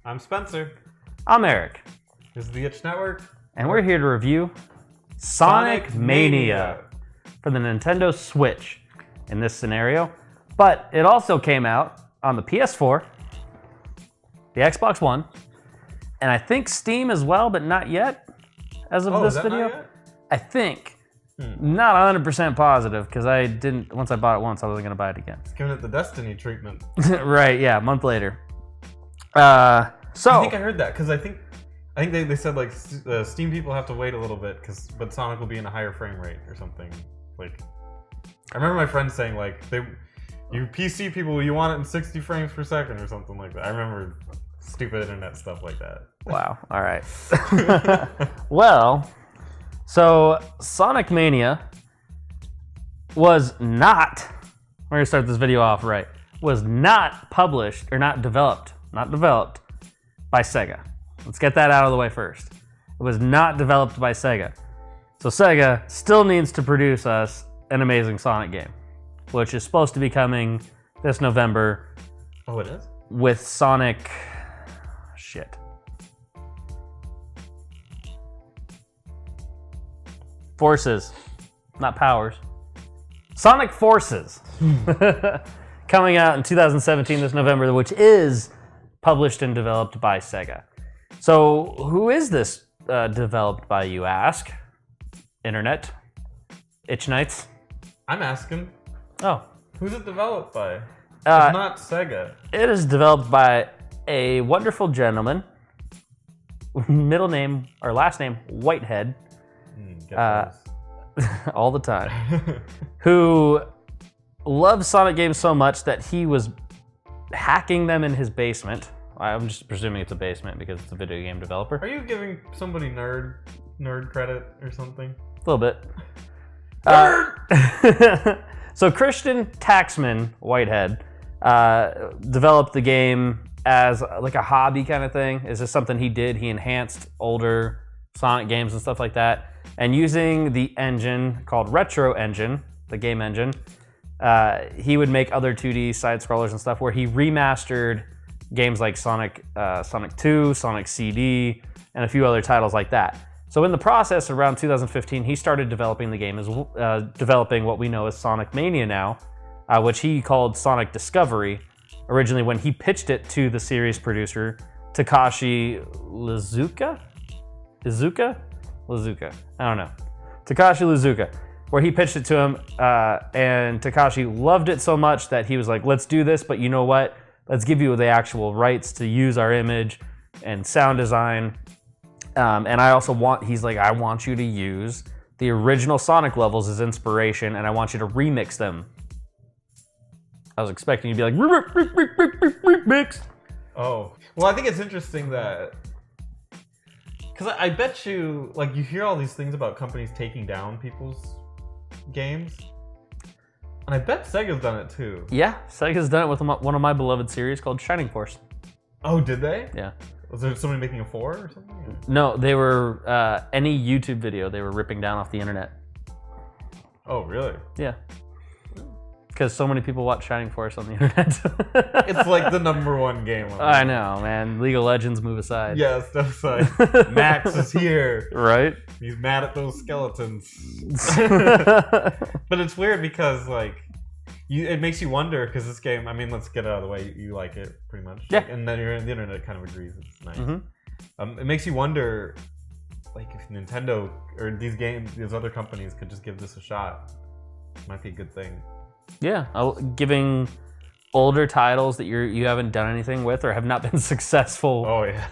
I'm Spencer. I'm Eric. This is the Itch Network. And we're here to review Sonic Mania for the Nintendo Switch in this scenario. But it also came out on the PS4, the Xbox One, and I think Steam as well, but not yet as of this video. Not yet? I think. Not 100% positive because once I bought it once, I wasn't going to buy it again. It's giving it the Destiny treatment. Right, yeah, a month later. I think I heard that because I think they said like Steam people have to wait a little bit but Sonic will be in a higher frame rate or something. Like, I remember my friend saying like you PC people, you want it in 60 frames per second or something like that. I remember stupid internet stuff like that. Wow. All right. Well, so Sonic Mania was not, we're going to start this video off right, was not published or not developed by Sega. Let's get that out of the way first. It was not developed by Sega. So Sega still needs to produce us an amazing Sonic game, which is supposed to be coming this November. Oh, it is? With Sonic... Shit. Forces, not Powers. Sonic Forces. Coming out in 2017 this November, which is published and developed by Sega. So who is this developed by, you ask? Internet? Itchinites? I'm asking. Oh. Who's it developed by? It's not Sega. It is developed by a wonderful gentleman, middle name or last name Whitehead, all the time, who loves Sonic games so much that he was hacking them in his basement. I'm just presuming it's a basement because it's a video game developer. Are you giving somebody nerd credit or something? A little bit. So Christian Taxman Whitehead developed the game as like a hobby kind of thing. It's just something he did. He enhanced older Sonic games and stuff like that. And using the engine called Retro Engine, the game engine, he would make other 2D side scrollers and stuff where he remastered games like Sonic 2, Sonic CD, and a few other titles like that. So in the process, around 2015, he started developing the game, developing what we know as Sonic Mania now, which he called Sonic Discovery, originally when he pitched it to the series producer, Takashi Iizuka? I don't know. Takashi Iizuka, where he pitched it to him, and Takashi loved it so much that he was like, let's do this, but you know what? Let's give you the actual rights to use our image and sound design. And I also he's like, I want you to use the original Sonic levels as inspiration, and I want you to remix them. I was expecting you to be like, remix. Oh, well, I think it's interesting that, because I bet you, like, you hear all these things about companies taking down people's games, and I bet Sega's done it too. Yeah, Sega's done it with one of my beloved series called Shining Force. Oh, did they? Yeah. Was there somebody making a 4 or something? No, they were, any YouTube video they were ripping down off the internet. Oh, really? Yeah. Because so many people watch Shining Force on the internet. It's like the #1 game. I know, man. League of Legends, move aside. Yeah, step aside. Max is here. Right? He's mad at those skeletons. But it's weird because, like, it makes you wonder, because this game, I mean, let's get it out of the way. You like it, pretty much. Yeah. And then the internet kind of agrees. It's nice. Mm-hmm. It makes you wonder, like, if Nintendo or these other companies could just give this a shot. It might be a good thing. Yeah, giving older titles that you haven't done anything with or have not been successful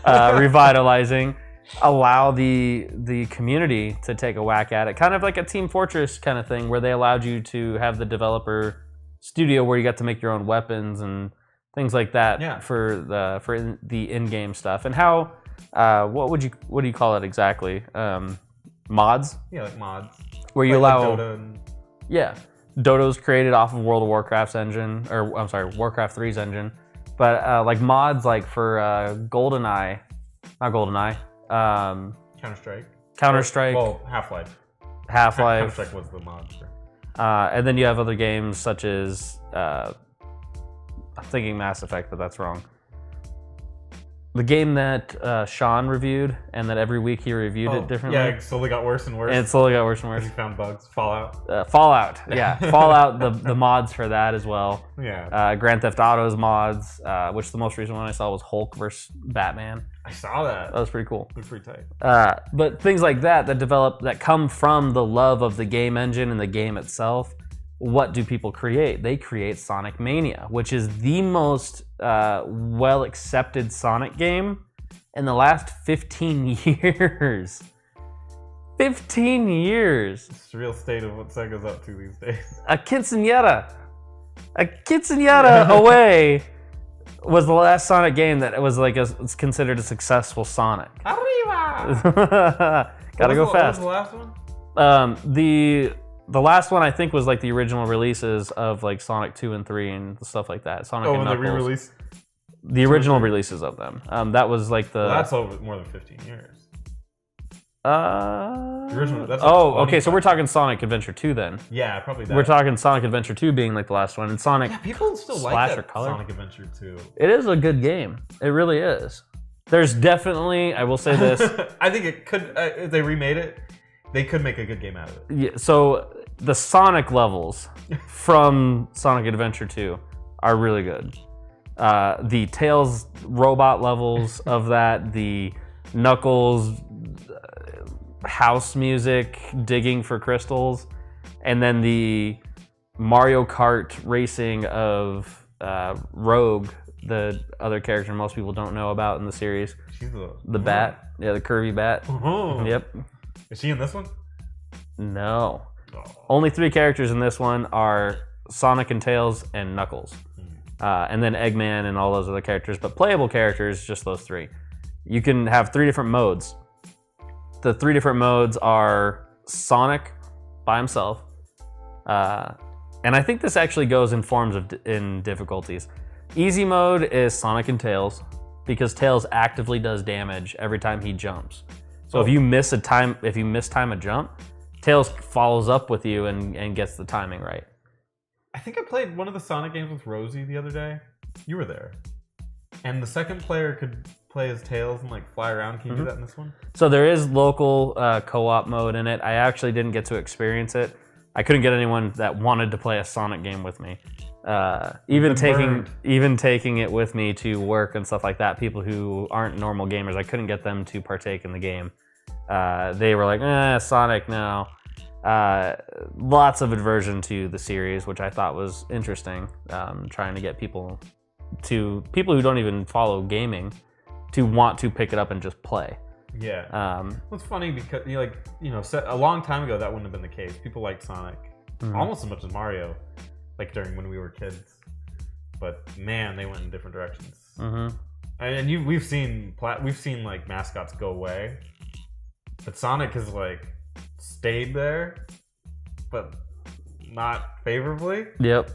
revitalizing, allow the community to take a whack at it. Kind of like a Team Fortress kind of thing where they allowed you to have the developer studio where you got to make your own weapons and things like that for the in-game stuff. And how what do you call it exactly? Mods? Yeah, like mods. Where you allow Dota and... Yeah. Dodo's created off of World of Warcraft's engine, or I'm sorry, Warcraft 3's engine. But like mods like for GoldenEye, not GoldenEye, Counter-Strike. Well, Half-Life. Counter-Strike was the mod. Sure. And then you have other games such as, I'm thinking Mass Effect, but that's wrong. The game that Sean reviewed, and that every week he reviewed it differently. Yeah, it slowly got worse and worse. And it slowly got worse and worse. He found bugs. Fallout. Fallout, yeah. Fallout, the mods for that as well. Yeah. Grand Theft Auto's mods, which the most recent one I saw was Hulk versus Batman. I saw that. That was pretty cool. It was pretty tight. But things like that come from the love of the game engine and the game itself. What do people create? They create Sonic Mania, which is the most well-accepted Sonic game in the last 15 years. 15 years. It's the real state of what Sega's up to these days. A quinceañera away was the last Sonic game that was like it's considered a successful Sonic. Arriba! Gotta go fast. What was the last one? The last one I think was like the original releases of like Sonic 2 and 3 and stuff like that. Sonic and when Knuckles. they re-released? The original releases of them. That was like the. Well, that's over more than 15 years. The original. That's like okay. So we're talking Sonic Adventure 2 then. Yeah, probably that. We're talking Sonic Adventure 2 being like the last one, and Sonic. Yeah, people still like that Sonic Adventure 2. It is a good game. It really is. There's definitely, I will say this. I think it could. If they remade it, they could make a good game out of it. Yeah. So the Sonic levels from Sonic Adventure 2 are really good. The Tails robot levels of that, the Knuckles house music, digging for crystals, and then the Mario Kart racing of Rogue, the other character most people don't know about in the series. She's the bat. Yeah, the curvy bat. Oh. Yep. Is she in this one? No. Oh. Only 3 characters in this one are Sonic and Tails and Knuckles. And then Eggman and all those other characters. But playable characters, just those 3. You can have 3 different modes. The 3 different modes are Sonic by himself. And I think this actually goes in forms of in difficulties. Easy mode is Sonic and Tails, because Tails actively does damage every time he jumps. So if you miss time a jump, Tails follows up with you and gets the timing right. I think I played one of the Sonic games with Rosie the other day. You were there. And the second player could play as Tails and like fly around. Can you do that in this one? So there is local co-op mode in it. I actually didn't get to experience it. I couldn't get anyone that wanted to play a Sonic game with me. Even taking it with me to work and stuff like that, people who aren't normal gamers, I couldn't get them to partake in the game. They were like, Sonic, no. Lots of aversion to the series, which I thought was interesting. Trying to get people who don't even follow gaming to want to pick it up and just play. Yeah. Well, it's funny because a long time ago that wouldn't have been the case. People liked Sonic almost as much as Mario, like during when we were kids. But man, they went in different directions. And we've seen like mascots go away, but Sonic has like stayed there, but not favorably. Yep.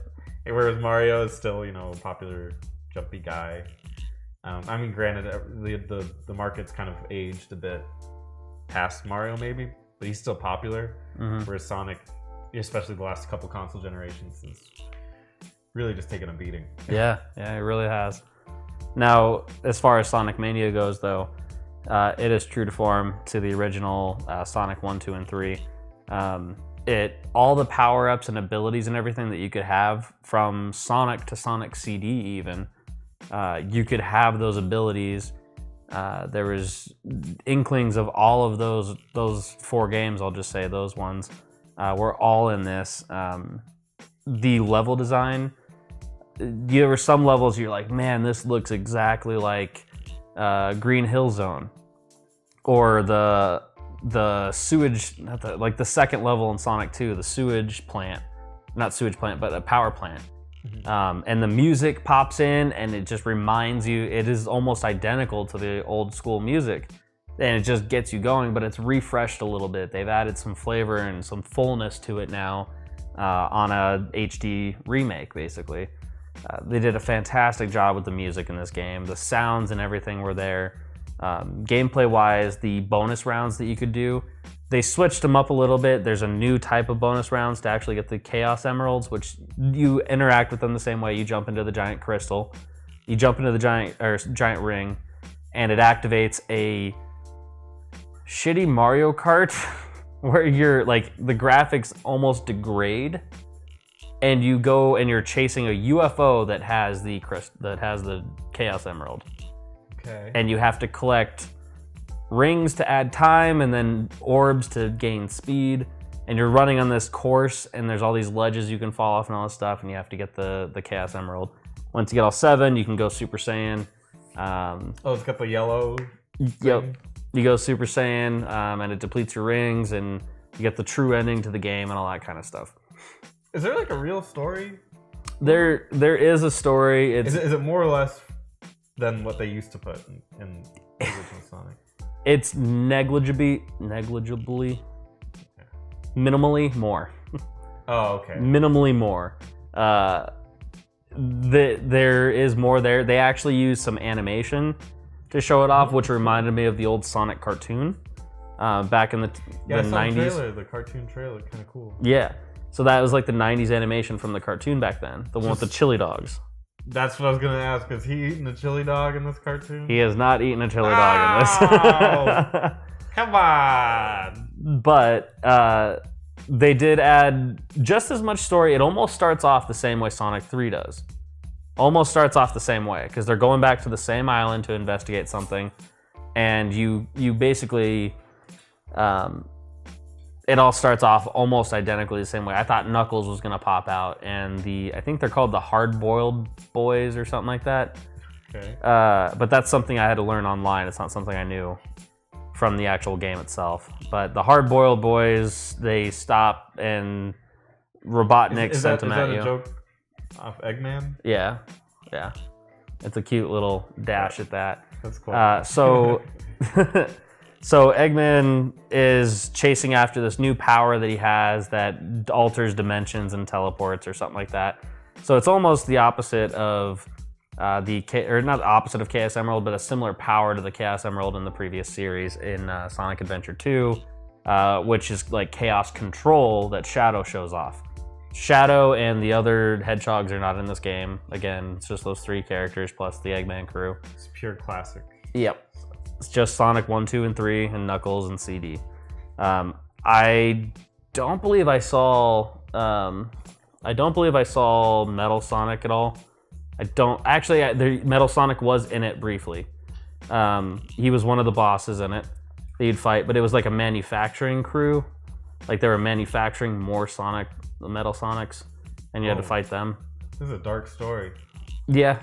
Whereas Mario is still, a popular jumpy guy. I mean, granted, the market's kind of aged a bit past Mario, maybe, but he's still popular. Whereas Sonic, especially the last couple console generations, is really just taking a beating. Yeah, it really has. Now, as far as Sonic Mania goes, though, it is true to form to the original Sonic 1, 2, and 3. All the power-ups and abilities and everything that you could have from Sonic to Sonic CD even, you could have those abilities. There was inklings of all of those 4 games, I'll just say those ones, were all in this. The level design, there were some levels you're like, man, this looks exactly like Green Hill Zone, or the sewage, the second level in Sonic 2, the sewage plant, not sewage plant, but a power plant. And the music pops in and it just reminds you, it is almost identical to the old school music, and it just gets you going, but it's refreshed a little bit. They've added some flavor and some fullness to it now on a HD remake, basically. They did a fantastic job with the music in this game. The sounds and everything were there. Gameplay wise, the bonus rounds that you could do, they switched them up a little bit. There's a new type of bonus rounds to actually get the Chaos Emeralds, which you interact with them the same way. You jump into the giant crystal, you jump into the giant ring, and it activates a shitty Mario Kart where you're like the graphics almost degrade, and you go and you're chasing a UFO that has the Chaos Emerald. Okay. And you have to collect rings to add time and then orbs to gain speed. And you're running on this course, and there's all these ledges you can fall off and all this stuff, and you have to get the Chaos Emerald. Once you get all 7, you can go Super Saiyan. It's got the yellow thing? Yep. You go Super Saiyan, and it depletes your rings, and you get the true ending to the game and all that kind of stuff. Is there like a real story? There is a story. Is it more or less than what they used to put in the original Sonic? It's negligibly, minimally more. Oh, okay. Minimally more. There is more there. They actually use some animation to show it off, which reminded me of the old Sonic cartoon back in the 90s. The cartoon trailer, kind of cool. Yeah. So that was like the 90s animation from the cartoon back then. The one with the chili dogs. That's what I was going to ask. Is he eating a chili dog in this cartoon? He has not eaten a chili dog in this. Come on! But they did add just as much story. It almost starts off the same way Sonic 3 does. Almost starts off the same way, because they're going back to the same island to investigate something. And you basically... it all starts off almost identically the same way. I thought Knuckles was going to pop out, and I think they're called the Hard-Boiled Boys or something like that. Okay. But that's something I had to learn online. It's not something I knew from the actual game itself. But the Hard-Boiled Boys, they stop, and Robotnik sent them at you. Is that a joke off Eggman? Yeah. It's a cute little dash at that. That's cool. So Eggman is chasing after this new power that he has that alters dimensions and teleports or something like that. So it's almost the opposite of not the opposite of Chaos Emerald, but a similar power to the Chaos Emerald in the previous series in Sonic Adventure 2, which is like Chaos Control that Shadow shows off. Shadow and the other hedgehogs are not in this game. Again, it's just those 3 characters plus the Eggman crew. It's pure classic. Yep. It's just Sonic 1, 2, and 3, and Knuckles and CD. I don't believe I saw Metal Sonic at all. Metal Sonic was in it briefly. He was one of the bosses in it that you'd fight, but it was like a manufacturing crew. Like they were manufacturing more Metal Sonics, and you had to fight them. This is a dark story. Yeah,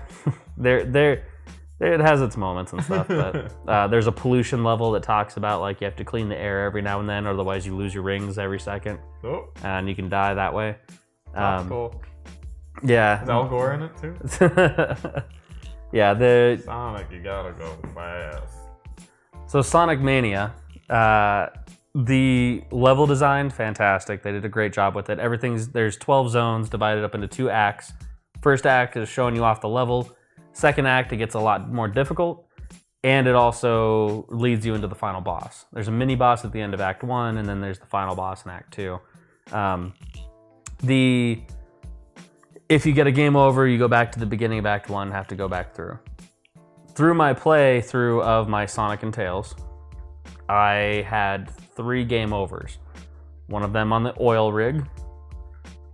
it has its moments and stuff, but there's a pollution level that talks about like you have to clean the air every now and then, or otherwise you lose your rings every second, and you can die that way. Cool. Yeah. Is Al Gore in it too? Yeah, Sonic, you gotta go fast. So Sonic Mania, the level design, fantastic. They did a great job with it. There's 12 zones divided up into 2 acts. First act is showing you off the level. Second act, it gets a lot more difficult, and it also leads you into the final boss. There's a mini boss at the end of Act 1, and then there's the final boss in Act 2. If you get a game over, you go back to the beginning of Act 1, have to go back through. Through my playthrough of my Sonic and Tails, I had 3 game overs. One of them on the oil rig,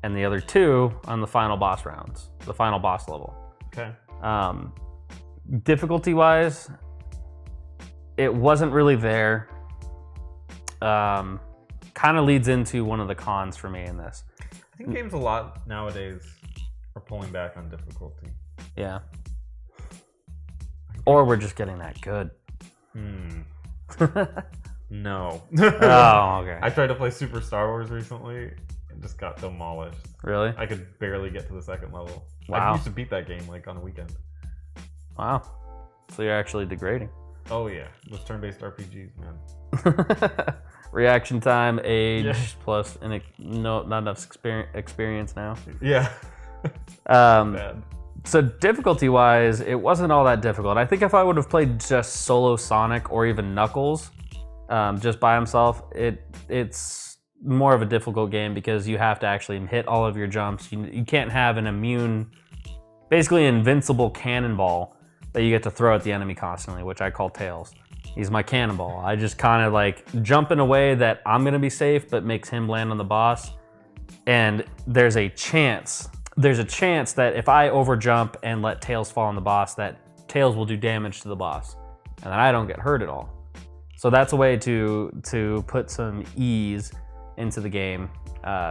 and the other 2 on the final boss rounds, the final boss level. Okay. Difficulty-wise, it wasn't really there. Kind of leads into one of the cons for me in this. I think games a lot nowadays are pulling back on difficulty. Yeah. Or we're just getting that good. No. Oh, okay. I tried to play Super Star Wars recently and just got demolished. Really? I could barely get to the 2nd level. Wow. I used to beat that game like on a weekend. Wow. So you're actually degrading. Oh yeah, those turn-based RPGs, man. Reaction time, age, plus not enough experience now. Yeah. Bad. So difficulty-wise, it wasn't all that difficult. I think if I would have played just solo Sonic or even Knuckles, just by himself, it's more of a difficult game because you have to actually hit all of your jumps. You can't have basically an invincible cannonball that you get to throw at the enemy constantly, which I call Tails. He's my cannonball. I just kind of like jump in a way that I'm gonna be safe, but makes him land on the boss. And there's a chance that if I overjump and let Tails fall on the boss, that Tails will do damage to the boss, and then I don't get hurt at all. So that's a way to put some ease into the game.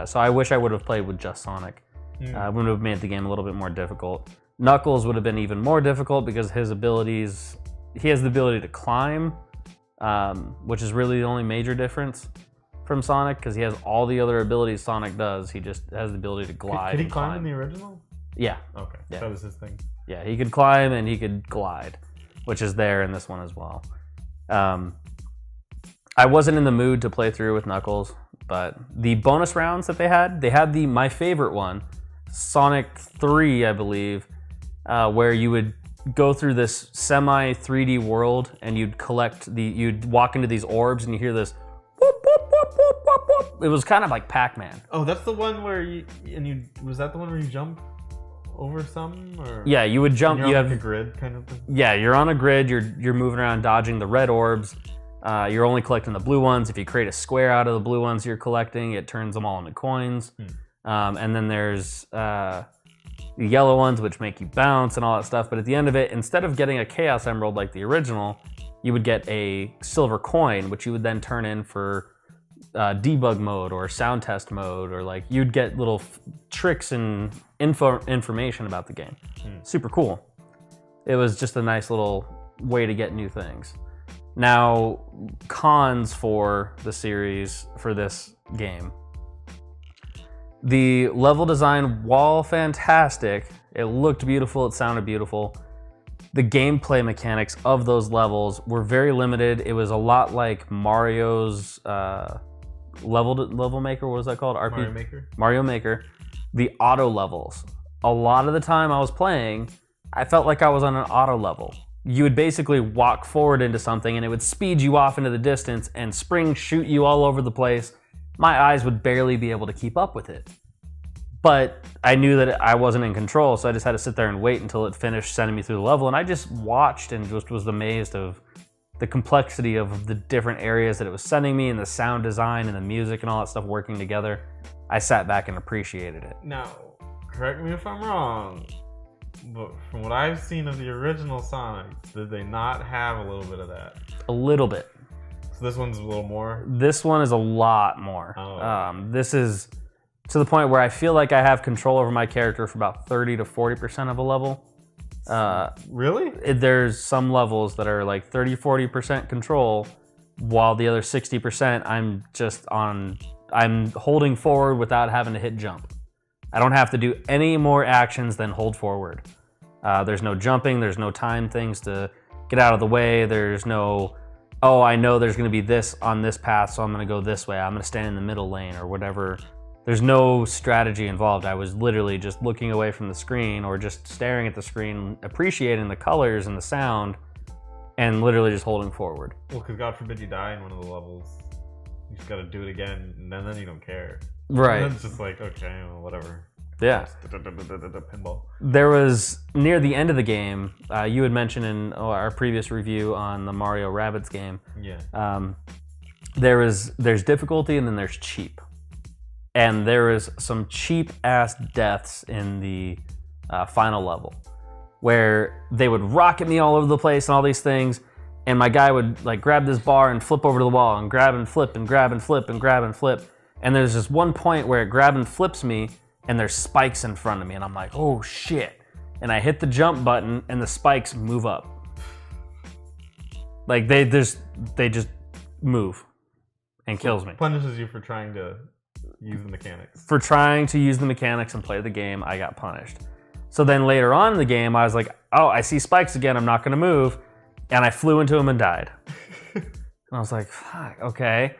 So I wish I would have played with just Sonic. Would have made the game a little bit more difficult. Knuckles would have been even more difficult because his abilities, he has the ability to climb, which is really the only major difference from Sonic, because he has all the other abilities Sonic does. He just has the ability to glide. Could he climb in the original? Yeah. Okay, yeah. That was his thing. Yeah, he could climb and he could glide, which is there in this one as well. I wasn't in the mood to play through with Knuckles, but the bonus rounds that they had my favorite one, Sonic 3, I believe, where you would go through this semi 3D world and you'd walk into these orbs and you hear this whoop, whoop, whoop, whoop, whoop, whoop. It was kind of like Pac-Man. Oh, that's the one where was that the one where you jump over some? Or yeah, you would jump. You have like a grid kind of thing. Yeah, you're on a grid. You're moving around, dodging the red orbs. You're only collecting the blue ones. If you create a square out of the blue ones you're collecting, it turns them all into coins. And then there's the yellow ones, which make you bounce and all that stuff. But at the end of it, instead of getting a Chaos Emerald like the original, you would get a silver coin, which you would then turn in for debug mode or sound test mode, or like you'd get little tricks and information about the game. Super cool. It was just a nice little way to get new things. Now, cons for the series for this game. The level design, while fantastic, it looked beautiful, it sounded beautiful. The gameplay mechanics of those levels were very limited. It was a lot like Mario's level maker. What was that called? Mario Maker. Mario Maker. The auto levels. A lot of the time I was playing, I felt like I was on an auto level. You would basically walk forward into something and it would speed you off into the distance and spring shoot you all over the place. My eyes would barely be able to keep up with it. But I knew that I wasn't in control, so I just had to sit there and wait until it finished sending me through the level. And I just watched and just was amazed of the complexity of the different areas that it was sending me, and the sound design and the music and all that stuff working together. I sat back and appreciated it. Now, correct me if I'm wrong, but from what I've seen of the original Sonic, did they not have a little bit of that? A little bit. So this one's a little more? This one is a lot more. Oh. This is to the point where I feel like I have control over my character for about 30 to 40% of a level. Really? There's some levels that are like 30-40% control, while the other 60% I'm holding forward without having to hit jump. I don't have to do any more actions than hold forward. There's no jumping, there's no time things to get out of the way, there's no, oh, I know there's gonna be this on this path, so I'm gonna go this way, I'm gonna stand in the middle lane or whatever. There's no strategy involved. I was literally just looking away from the screen or just staring at the screen, appreciating the colors and the sound, and literally just holding forward. Well, because God forbid you die in one of the levels. You just gotta do it again, and then you don't care. Right. And then it's just like, okay, well, whatever. Yeah. Pinball. There was, near the end of the game, you had mentioned in our previous review on the Mario Rabbids game, Yeah. there's difficulty and then there's cheap. And there is some cheap ass deaths in the final level where they would rocket me all over the place and all these things, and my guy would like grab this bar and flip over to the wall and grab and flip and grab and flip and grab and flip. And there's this one point where it grab and flips me and there's spikes in front of me and I'm like, oh shit. And I hit the jump button and the spikes move up. Like they just move and kills me. Punishes you for trying to use the mechanics. For trying to use the mechanics and play the game, I got punished. So then later on in the game, I was like, oh, I see spikes again, I'm not gonna move. And I flew into them and died. And I was like, fuck, okay.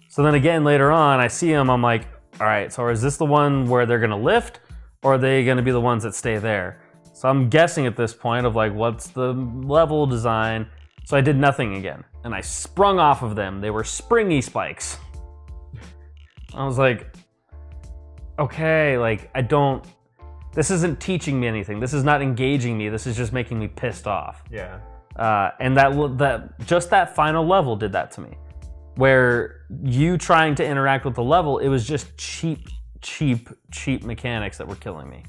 So then again, later on, I see them, I'm like, all right, so is this the one where they're gonna lift, or are they gonna be the ones that stay there? So I'm guessing at this point of like, what's the level design? So I did nothing again, and I sprung off of them. They were springy spikes. I was like, okay, like this isn't teaching me anything. This is not engaging me. This is just making me pissed off. Yeah. And that final level did that to me, where you trying to interact with the level, it was just cheap mechanics that were killing me.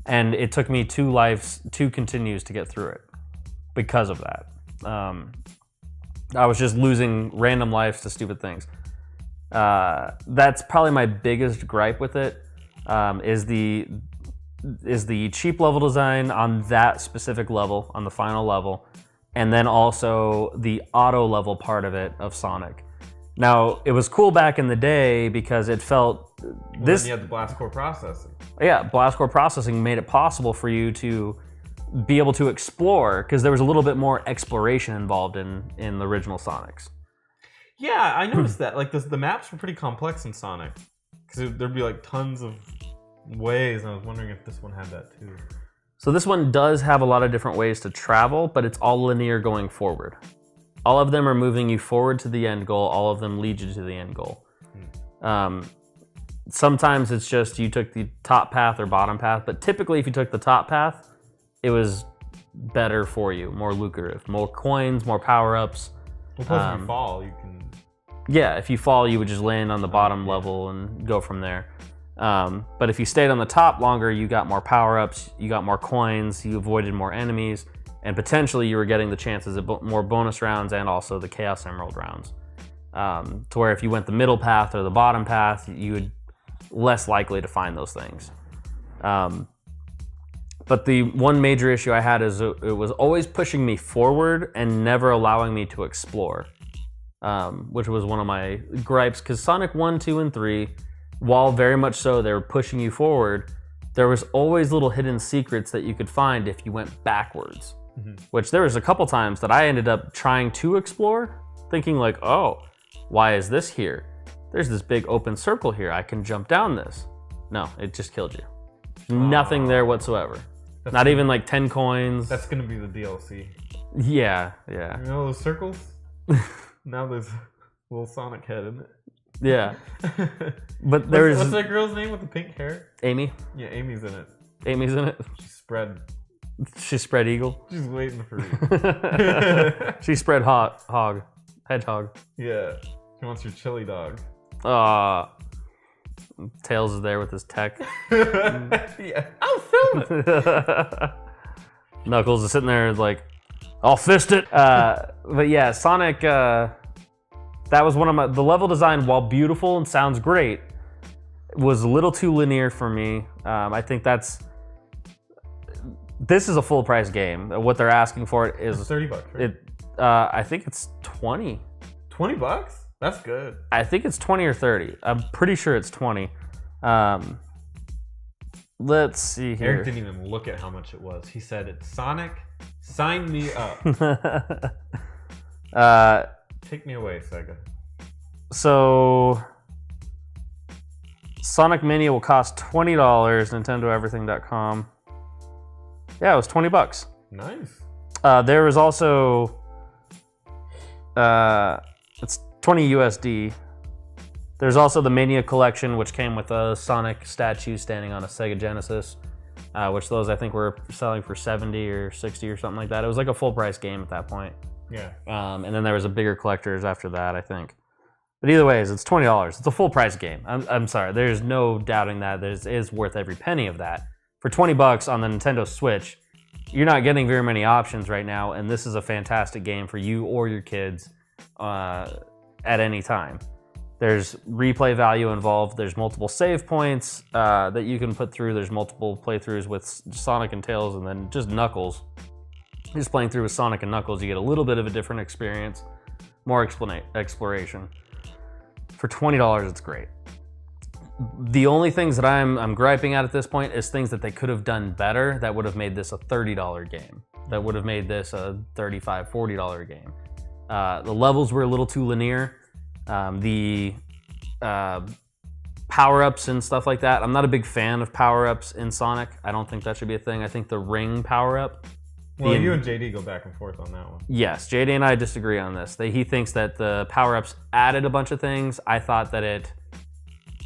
And it took me 2 continues to get through it because of that. I was just losing random lives to stupid things. That's probably my biggest gripe with it, is the cheap level design on that specific level, on the final level, and then also the auto level part of it of Sonic. Now, it was cool back in the day because it felt Then you had the blast core processing. Yeah, blast core processing made it possible for you to be able to explore, because there was a little bit more exploration involved in the original Sonics. Yeah, I noticed that. Like the maps were pretty complex in Sonic, because there'd be like tons of ways, and I was wondering if this one had that too. So this one does have a lot of different ways to travel, but it's all linear going forward. All of them are moving you forward to the end goal. All of them lead you to the end goal. Sometimes it's just you took the top path or bottom path, but typically if you took the top path, it was better for you, more lucrative, more coins, more power-ups. Well, plus if you fall, you can... Yeah, if you fall, you would just land on the bottom level and go from there. But if you stayed on the top longer, you got more power-ups, you got more coins, you avoided more enemies, and potentially you were getting the chances of more bonus rounds and also the Chaos Emerald rounds. To where if you went the middle path or the bottom path, you would less likely to find those things. But the one major issue I had is it was always pushing me forward and never allowing me to explore, which was one of my gripes, because Sonic 1, 2, and 3, while very much so they were pushing you forward, there was always little hidden secrets that you could find if you went backwards. Which there was a couple times that I ended up trying to explore, thinking like, oh, why is this here? There's this big open circle here. I can jump down this. No, it just killed you. Nothing there whatsoever. Not even like 10 coins. That's gonna be the DLC. Yeah, yeah. You know those circles? Now there's a little Sonic head in it. Yeah. But there's... What's that girl's name with the pink hair? Amy. Yeah, Amy's in it. Amy's in it? She's spread eagle. She's waiting for you. She spread hedgehog. Yeah. She wants your chili dog. Tails is there with his tech. Yeah. I'll film it. Knuckles is sitting there like, I'll fist it. But yeah, Sonic, that was one of the level design, while beautiful and sounds great, was a little too linear for me. I think this is a full price game. What they're asking for it is it's $30, right? I think it's 20. $20? That's good. I think it's 20 or 30. I'm pretty sure it's 20. Let's see here. Eric didn't even look at how much it was. He said, "It's Sonic. Sign me up." Take me away, Sega. So, Sonic Mania will cost $20. NintendoEverything.com. Yeah, it was $20. Nice. There was also it's 20 USD. There's also the Mania collection, which came with a Sonic statue standing on a Sega Genesis, which those I think were selling for 70 or 60 or something like that. It was like a full price game at that point. Yeah. And then there was a bigger collectors after that, I think. But either way, it's $20. It's a full price game. I'm sorry. There's no doubting that. It is worth every penny of that. For $20 on the Nintendo Switch, you're not getting very many options right now, and this is a fantastic game for you or your kids at any time. There's replay value involved. There's multiple save points that you can put through. There's multiple playthroughs with Sonic and Tails, and then just Knuckles. Just playing through with Sonic and Knuckles, you get a little bit of a different experience, more exploration. For $20, it's great. The only things that I'm griping at this point is things that they could have done better that would have made this a $30 game. That would have made this a $35, $40 game. The levels were a little too linear. The power-ups and stuff like that. I'm not a big fan of power-ups in Sonic. I don't think that should be a thing. I think the ring power-up... Well, you and JD go back and forth on that one. Yes, JD and I disagree on this. He thinks that the power-ups added a bunch of things. I thought that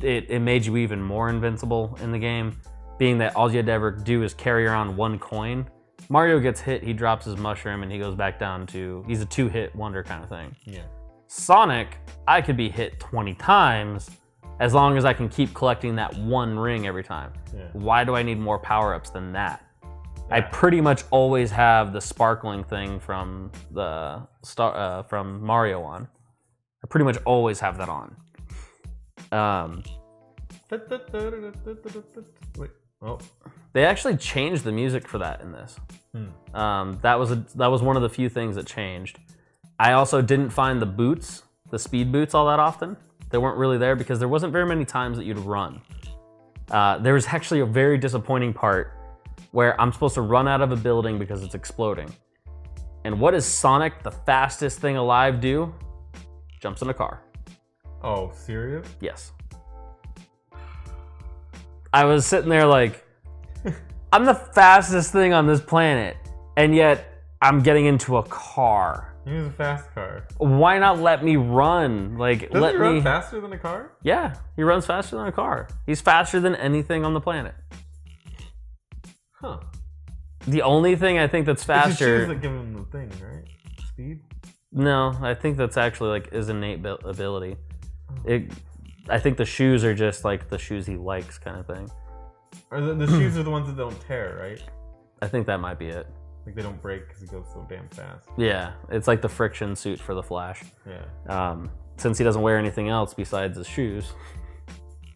it made you even more invincible in the game being that all you had to ever do is carry around one coin. Mario gets hit, he drops his mushroom, and he goes back down to, he's a 2-hit wonder kind of thing. Yeah. Sonic, I could be hit 20 times as long as I can keep collecting that one ring every time. Yeah. Why do I need more power-ups than that? Yeah. I pretty much always have the sparkling thing from the from Mario on. I pretty much always have that on. Wait. Oh. They actually changed the music for that in this. That was one of the few things that changed. I also didn't find the boots, the speed boots, all that often. They weren't really there because there wasn't very many times that you'd run. There was actually a very disappointing part where I'm supposed to run out of a building because it's exploding. And what does Sonic, the fastest thing alive, do? Jumps in a car. Oh, serious? Yes. I was sitting there like, I'm the fastest thing on this planet, and yet I'm getting into a car. He's a fast car. Why not let me run? Like, Does he run faster than a car? Yeah, he runs faster than a car. He's faster than anything on the planet. Huh. The only thing I think that's faster... It's his shoes that give him the thing, right? Speed? No, I think that's actually like his innate ability. I think the shoes are just like the shoes he likes kind of thing. Or the shoes are the ones that don't tear, right? I think that might be it. Like they don't break because he goes so damn fast. Yeah, it's like the friction suit for the Flash. Yeah. Since he doesn't wear anything else besides his shoes.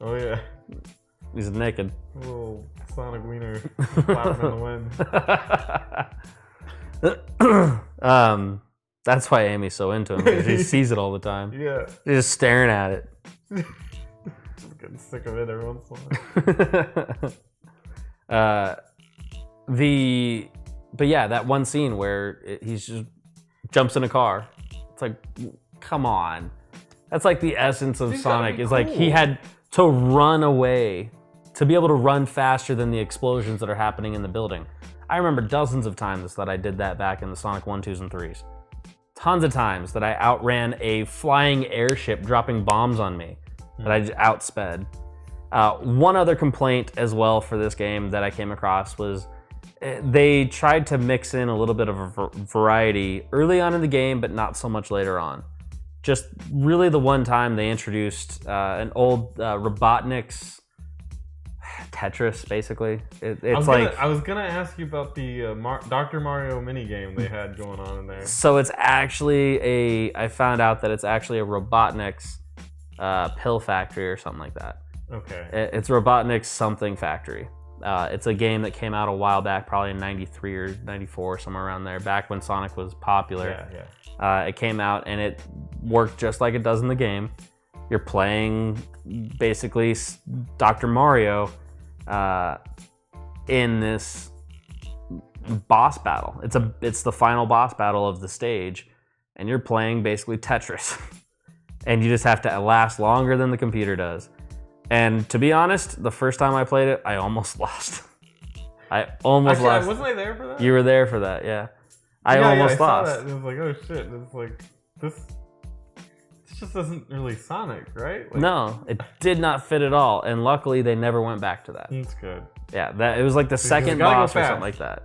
Oh yeah. He's naked. A little Sonic wiener flapping in the wind. That's why Amy's so into him, because she sees it all the time. Yeah. She's just staring at it. Just getting sick of it every once in a while. But yeah, that one scene where he's just jumps in a car. It's like, come on. That's like the essence of Sonic. It's like he had to run away to be able to run faster than the explosions that are happening in the building. I remember dozens of times that I did that back in the Sonic 1, 2s, and 3s. Tons of times that I outran a flying airship dropping bombs on me that I just outsped. One other complaint as well for this game that I came across was they tried to mix in a little bit of a variety early on in the game, but not so much later on. Just really the one time they introduced an old Robotnik's Tetris, basically. I was gonna ask you about the Dr. Mario minigame they had going on in there. So it's actually I found out that it's actually a Robotnik's pill factory or something like that. Okay. It's Robotnik's something factory. It's a game that came out a while back, probably in 93 or 94, somewhere around there, back when Sonic was popular. Yeah. It came out and it worked just like it does in the game. You're playing basically Dr. Mario in this boss battle. It's the final boss battle of the stage, and you're playing basically Tetris. And you just have to last longer than the computer does. And to be honest, the first time I played it, I almost lost. I almost lost. Wasn't I there for that? You were there for that, yeah. I almost lost. Saw that. It was like, oh shit. It's like, this just isn't really Sonic, right? Like, no, it did not fit at all. And luckily, they never went back to that. That's good. Yeah, it was like the second boss or something like that.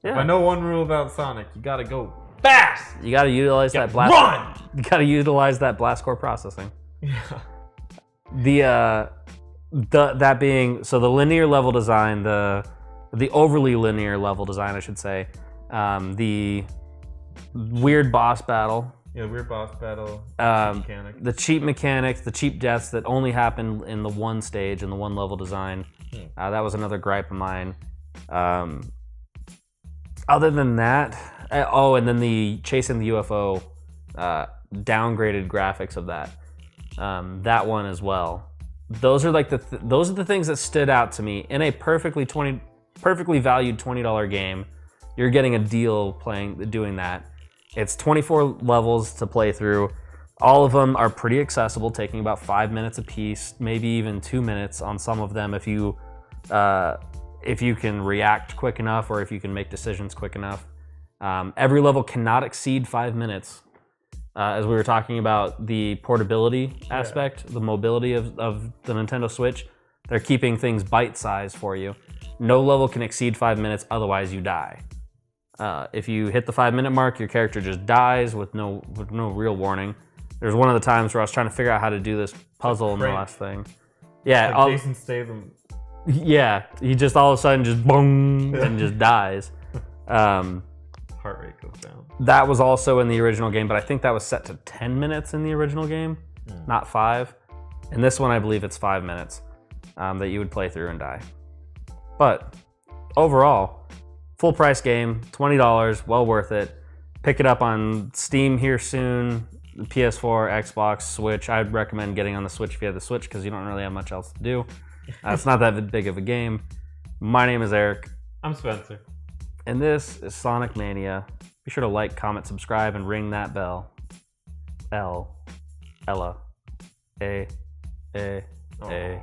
Yeah. If I know one rule about Sonic, you gotta go fast. You gotta utilize that blast. Run. You gotta utilize that blast core processing. Yeah. That being so the linear level design, the overly linear level design, I should say, the weird boss battle. Yeah, weird boss battle. The cheap mechanics, the cheap deaths that only happen in the one stage in the one level design. That was another gripe of mine. Other than that, and then the chasing the UFO, downgraded graphics of that. That one as well. Those are like those are the things that stood out to me in a perfectly valued $20 game. You're getting a deal doing that. It's 24 levels to play through. All of them are pretty accessible, taking about 5 minutes a piece, maybe even 2 minutes on some of them if you can react quick enough or if you can make decisions quick enough. Every level cannot exceed 5 minutes. As we were talking about the portability aspect, the mobility of the Nintendo Switch, they're keeping things bite-sized for you. No level can exceed 5 minutes, otherwise you die. If you hit the 5-minute mark, your character just dies with no real warning. There's one of the times where I was trying to figure out how to do this puzzle in the last thing. Yeah, Like Jason Statham. Yeah, he just all of a sudden just boom and just dies. Heart rate goes down. That was also in the original game, but I think that was set to 10 minutes in the original game, not 5. In this one, I believe it's 5 minutes that you would play through and die. But overall, full price game, $20, well worth it. Pick it up on Steam here soon. PS4, Xbox, Switch. I'd recommend getting on the Switch if you have the Switch because you don't really have much else to do. It's not that big of a game. My name is Eric. I'm Spencer. And this is Sonic Mania. Be sure to like, comment, subscribe, and ring that bell. Ella. A. Oh.